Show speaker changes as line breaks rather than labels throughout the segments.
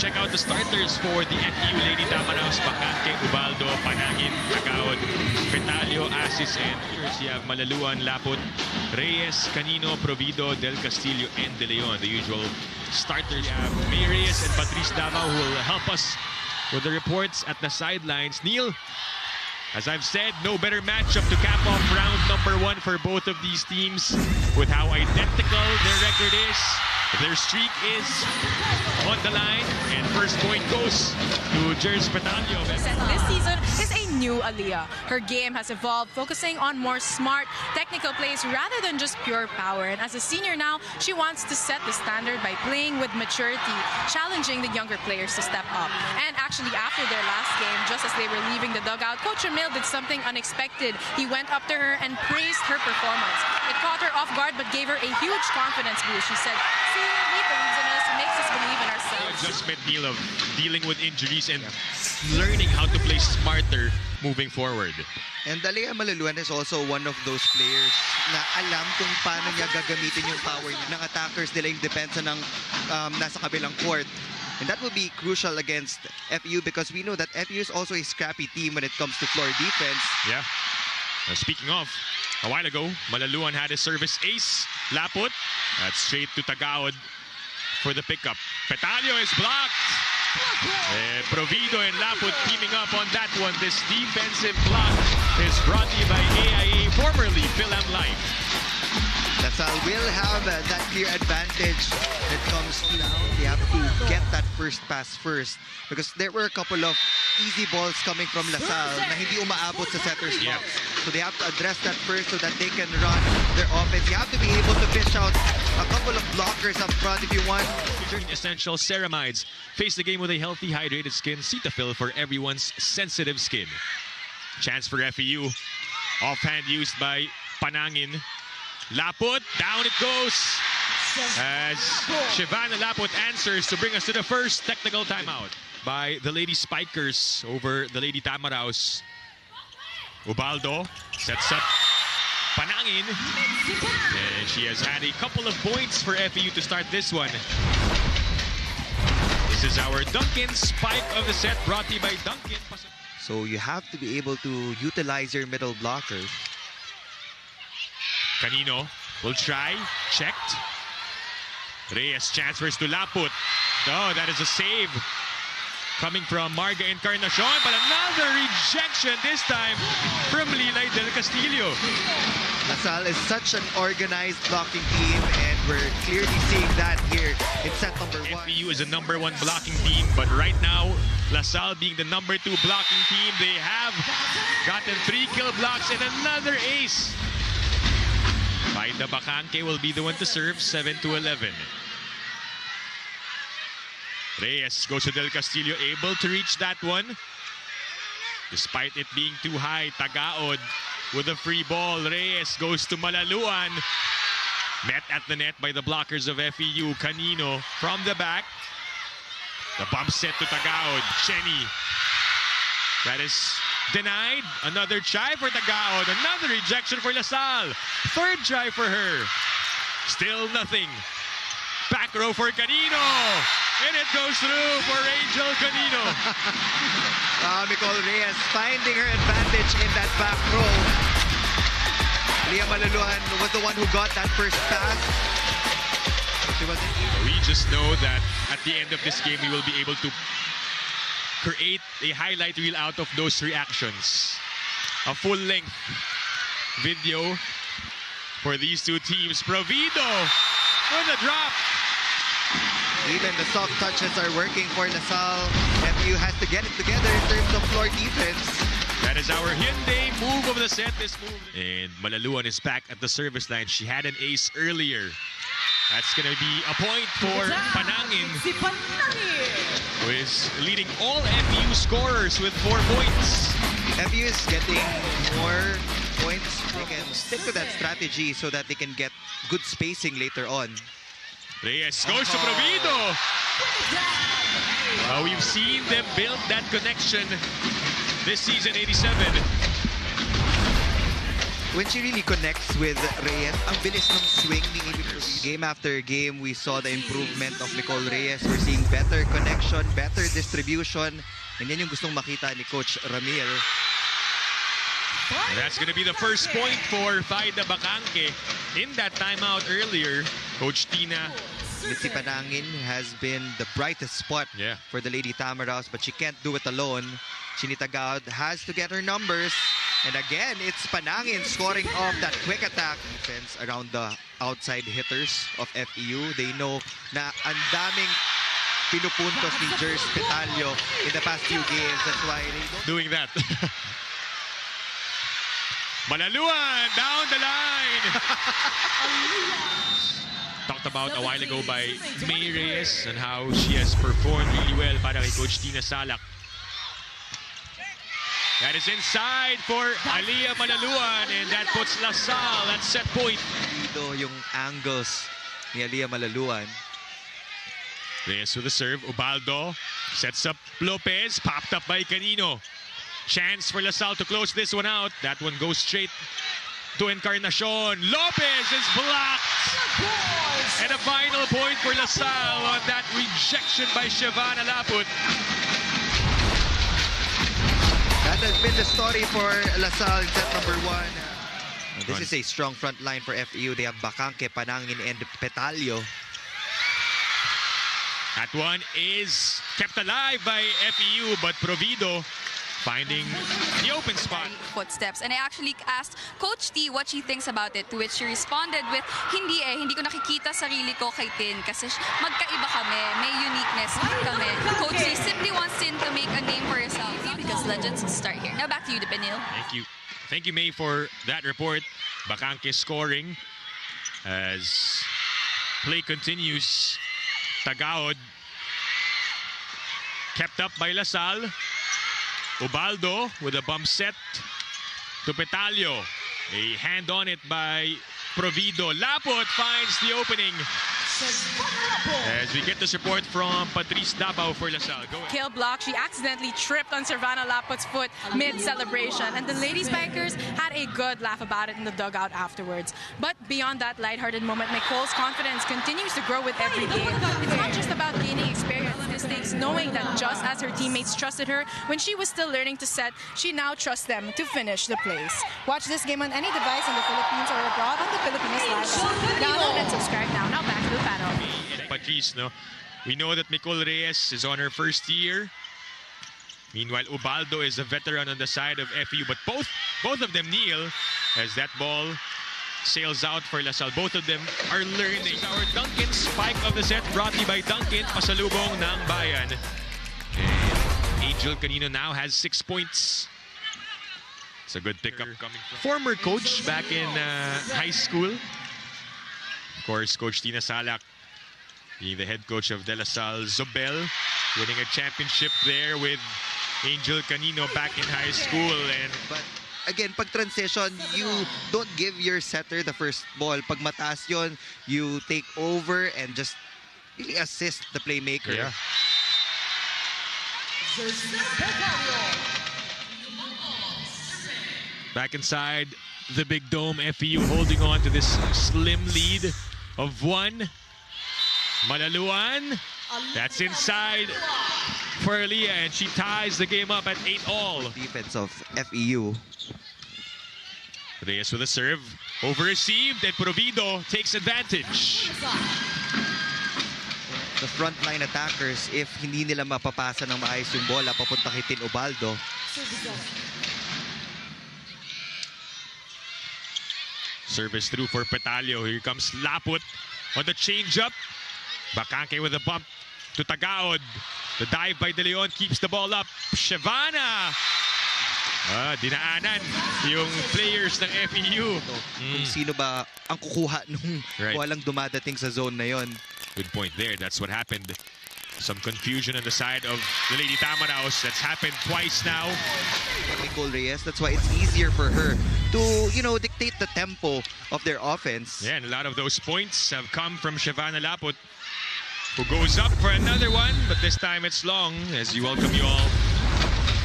check out the starters for the FEU Lady Tamaraos, Bacante, Ubaldo, Panangin, Tagaod, Petalio, Asis, and you have Malaluan, Laput, Reyes, Canino, Provido, Del Castillo, and De Leon, the usual starters. We have May Reyes and Patrice Davao who will help us with the reports at the sidelines. Neil, as I've said, no better matchup to cap off round number 1 for both of these teams with how identical their record is. Their streak is on the line, and first point goes to Jers Petalio.
This season is a new Aliyah. Her game has evolved, focusing on more smart, technical plays rather than just pure power. And as a senior now, she wants to set the standard by playing with maturity, challenging the younger players to step up. And actually, after their last game, just as they were leaving the dugout, Coach Emil did something unexpected. He went up to her and praised her performance. It caught her off guard, but gave her a huge confidence boost. She said, "See, he believes in us, he makes us believe in ourselves."
Adjustment, Neil, of dealing with injuries and learning how to play smarter moving forward.
And Aliyah Malaluan is also one of those players na alam kung paano niya gagamitin yung power niya ng attackers nila, yung depensa ng nasa kabilang court. And that will be crucial against FEU because we know that FEU is also a scrappy team when it comes to floor defense.
Yeah. Speaking of, a while ago, Malaluan had a service ace. Laput, that's straight to Tagaod for the pickup. Petalio is blocked. Provido and Laput teaming up on that one. This defensive block is brought to you by AIA, formerly Philam Life.
LaSalle will have that clear advantage when it comes to now. They have to get that first pass first because there were a couple of easy balls coming from LaSalle na hindi umaabot sa setter's box. So they have to address that first so that they can run their offense. You have to be able to fish out a couple of blockers up front if you want.
Essential ceramides. Face the game with a healthy, hydrated skin. Cetaphil for everyone's sensitive skin. Chance for FEU. Offhand used by Panangin. Laput, down it goes. As Shivana Laput answers to bring us to the first technical timeout by the Lady Spikers over the Lady Tamaraos. Ubaldo sets up Panangin. And she has had a couple of points for FEU to start this one. This is our Duncan spike of the set, brought to you by Duncan.
So you have to be able to utilize your middle blockers.
Canino will try, checked. Reyes transfers to Laput. Oh, that is a save coming from Marga Encarnacion, but another rejection this time from Lilay Del Castillo.
LaSalle is such an organized blocking team, and we're clearly seeing that here in set number 1.
FEU is a #1 blocking team, but right now, LaSalle being the #2 blocking team, they have gotten 3 kill blocks and another ace. Paida Bacante will be the one to serve, 7-11. Reyes goes to Del Castillo, able to reach that one. Despite it being too high, Tagaod with a free ball. Reyes goes to Malaluan. Met at the net by the blockers of FEU. Canino from the back. The bump set to Tagaod. Chenny. That is denied. Another try for Tagaod. Another rejection for LaSalle. Third try for her. Still nothing. Back row for Canino. And it goes through for Angel Canino.
Nicole Reyes finding her advantage in that back row. Aliyah Malaluan was the one who got that first pass.
We just know that at the end of this game, we will be able to create a highlight reel out of those reactions. A full-length video for these two teams. Provido with a drop.
Even the soft touches are working for LaSalle. FEU has to get it together in terms of floor defense.
That is our Hyundai move of the set. This move. And Malaluan is back at the service line. She had an ace earlier. That's going to be a point for Panangin, who is leading all FEU scorers with 4 points.
FEU is getting more points. They can stick to that strategy so that they can get good spacing later on.
Reyes goes to Provido. We've seen them build that connection this season, 87.
when she really connects with Reyes, ang bilis ng swing ni Amy Provido. Game after game, we saw the improvement of Nicole Reyes. We're seeing better connection, better distribution. And yan yung gustong makita ni Coach Ramil.
And that's going to be the first point for Faida Bacangke. In that timeout earlier, Coach Tina.
Mitzi Panangin has been the brightest spot for the Lady Tamaraws, but she can't do it alone. Chinita Gaud has to get her numbers. And again, it's Panangin scoring off that quick attack. Defense around the outside hitters of FEU. They know na ang daming pinupuntos ni Jers Petalio in the past few games. That's why they don't...
Doing that. Malaluan down the line. Talked about a while ago by May Reyes and how she has performed really well para kay Coach Tina Salak. That is inside for Aliyah Malaluan, and that puts LaSalle at set point.
Dito yung angles ni Aliyah Malaluan.
Reyes with the serve. Ubaldo sets up Lopez. Popped up by Canino. Chance for LaSalle to close this one out. That one goes straight to Encarnacion. Lopez is blocked. And a final point for LaSalle on that rejection by Shavana Laput.
That has been the story for LaSalle in set number 1. This is a strong front line for FEU. They have Bacangke, Panangin, and Petalio.
That one is kept alive by FEU, but Provido finding the open spot.
Footsteps. And I actually asked Coach T what she thinks about it, to which she responded with, hindi ko nakikita sarili ko kay Tin kasi magkaiba kami, may uniqueness kami. Coach T simply wants Tin to make a name for herself because legends start here. Now back to you, Depenil.
Thank you. Thank you, May, for that report. Bacangke scoring as play continues. Tagaod kept up by LaSalle. Ubaldo with a bump set to Petalio. A hand on it by Provido. Laput finds the opening. As we get this report from Patrice Dabao for LaSalle. Go ahead.
Kill block. She accidentally tripped on Servana Laput's foot mid-celebration. And the Lady Spikers had a good laugh about it in the dugout afterwards. But beyond that lighthearted moment, Nicole's confidence continues to grow with every game. It's not just about gaining experience. Mistakes, knowing that just as her teammates trusted her when she was still learning to set, she now trusts them to finish the plays. Watch this game on any device in the Philippines or abroad on the Filipinas Live. Download and subscribe now. Now back to the panel.
Patrice, no? We know that Nicole Reyes is on her first year. Meanwhile, Ubaldo is a veteran on the side of FEU, but both of them kneel as that ball sails out for LaSalle. Both of them are learning. Our Duncan spike of the set brought to you by Duncan, pasalubong ng bayan. And Angel Canino now has 6 points. It's a good pickup coming from former coach back in high school. Of course, Coach Tina Salak being the head coach of De La Salle. Zobel winning a championship there with Angel Canino back in high school.
But again, pag transition, you don't give your setter the first ball. Pag mataas yun, you take over and just really assist the playmaker.
Yeah. Back inside the big dome, FEU holding on to this slim lead of 1. Malaluan, that's inside for Aliyah, and she ties the game up at 8-all.
Defense of FEU.
Reyes with a serve, over-received, and Provido takes advantage.
The frontline attackers, if hindi nila mapapasa ng maayos yung bola papunta kay Tin Ubaldo.
Service through for Petalio. Here comes Laput on the change-up. Bacangke with a bump to Tagaod. The dive by De Leon keeps the ball up. Shavana! Dinaanan yung players ng FEU.
Kung sino ba ang kukuha nung walang dumadating sa zone na yon.
Good point there. That's what happened. Some confusion on the side of the Lady Tamaraws. That's happened twice now.
Nicole Reyes, that's why it's easier for her to, dictate the tempo of their offense.
Yeah, and a lot of those points have come from Shavana Laput, who goes up for another one, but this time it's long as you welcome you all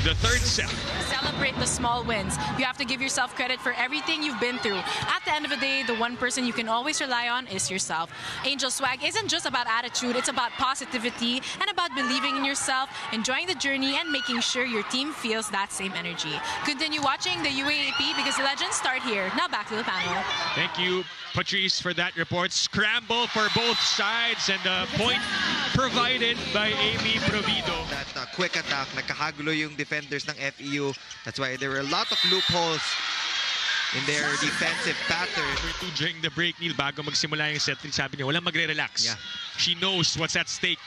the third set.
Celebrate the small wins. You have to give yourself credit for everything you've been through. At the end of the day, the one person you can always rely on is yourself. Angel Swag isn't just about attitude, it's about positivity and about believing in yourself, enjoying the journey, and making sure your team feels that same energy. Continue watching the UAAP because the legends start here. Now back to the panel.
Thank you, Patrice, for that report. Scramble for both sides and a point provided by Amy Provido.
That quick attack, nagkahagulo yung defenders ng FEU. That's why there were a lot of loopholes in their defensive pattern.
During the break, Neil, bago magsimula yung set, sabi niya, walang magre-relax.
Yeah.
She knows what's at stake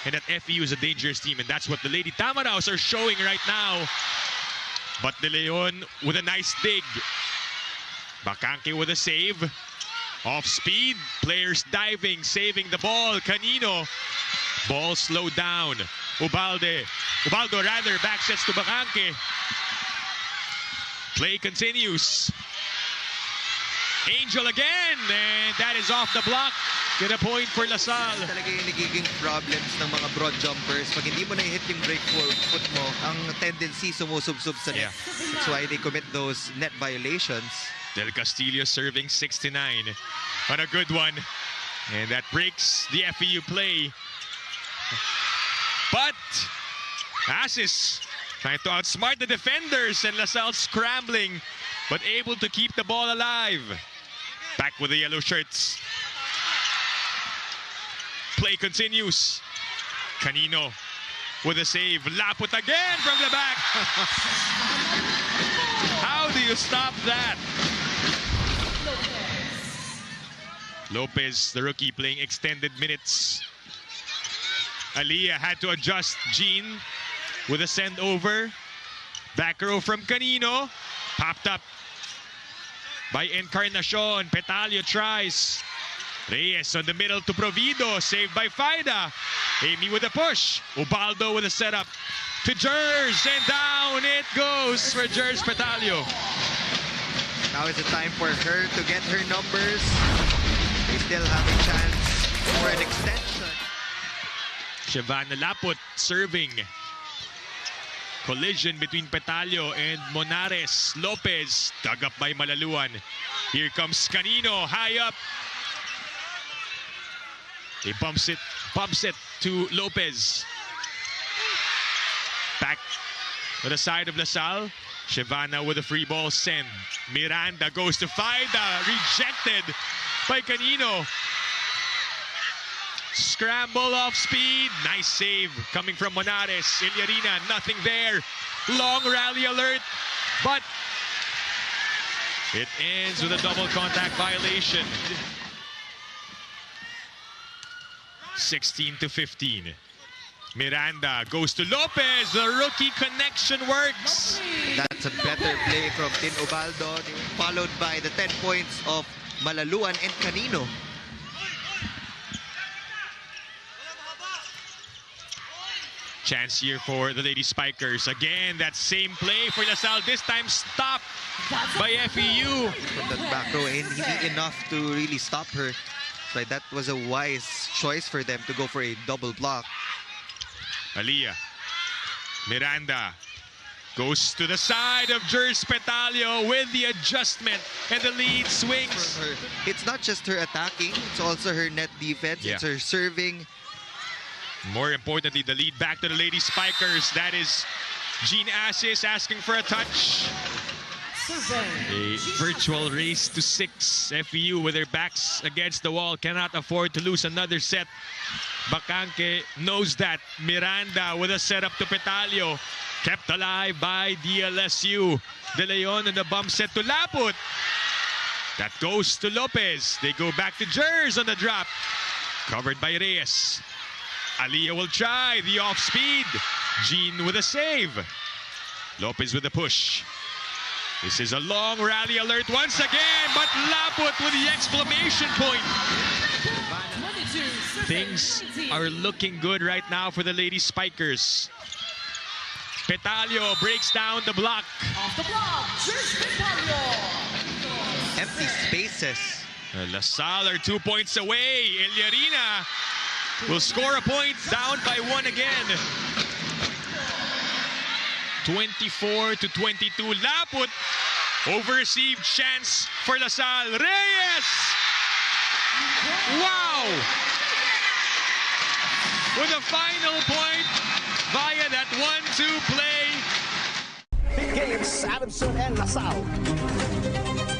and that FEU is a dangerous team, and that's what the Lady Tamaraws are showing right now. But De Leon with a nice dig. Bacanque with a save. Off speed, players diving, saving the ball. Canino, ball slowed down. Ubaldo rather, back sets to Bacanque. Play continues. Angel again, and that is off the block. Get a point for LaSalle.
Talaga yung nagiging problems ng mga broad jumpers. Pag hindi mo na-hit yung break foot mo, ang tendency sumusubsub sa net. That's why they commit those net violations.
Del Castillo serving 69 on a good one. And that breaks the FEU play. But Asis trying to outsmart the defenders, and LaSalle scrambling, but able to keep the ball alive. Back with the yellow shirts. Play continues. Canino with a save. Laput again from the back. How do you stop that? Lopez, the rookie, playing extended minutes. Aliyah had to adjust. Jean with a send over. Back row from Canino. Popped up by Encarnacion. Petalio tries. Reyes on the middle to Provido. Saved by Faida. Amy with a push. Ubaldo with a setup to Jers. And down it goes for Jers Petalio.
Now is the time for her to get her numbers. They still have a chance for an extension.
Shivana Laput serving. Collision between Petalio and Monares. Lopez dug up by Malaluan. Here comes Canino, high up. He bumps it to Lopez. Back to the side of LaSalle. Shivana with a free ball send. Miranda goes to Faida, rejected by Canino. Scramble off speed. Nice save coming from Monares. Ilyarina, nothing there. Long rally alert, but it ends with a double contact violation. 16-15. Miranda goes to Lopez. The rookie connection works.
That's a better play from Tin Ubaldo, followed by the 10 points of Malaluan and Canino.
Chance here for the Lady Spikers. Again, that same play for LaSalle. This time stopped by FEU.
From that back row, and hindi enough to really stop her. So that was a wise choice for them to go for a double block.
Aliyah. Miranda goes to the side of Jers Petalio with the adjustment, and the lead swings.
It's not just her attacking, it's also her net defense.
Yeah.
It's her serving.
More importantly, the lead back to the Lady Spikers. That is Jean Asis asking for a touch. A virtual race to 6. FEU with their backs against the wall cannot afford to lose another set. Bacanque knows that. Miranda with a setup to Petalio. Kept alive by DLSU. De Leon and the bump set to Laput. That goes to Lopez. They go back to Jers on the drop. Covered by Reyes. Aliyah will try the off speed. Jean with a save. Lopez with a push. This is a long rally alert once again, but Laput with the exclamation point. Things are looking good right now for the Lady Spikers. Petalio breaks down the block.
Off the block, Petalio.
Empty spaces.
LaSalle are 2 points away. Ilyarina will score a point, down by 1 again. 24 to 22. Laput. Overreceived chance for LaSalle. Reyes! Wow! With a final point via that 1-2 play.
Big game, Adamson and LaSalle.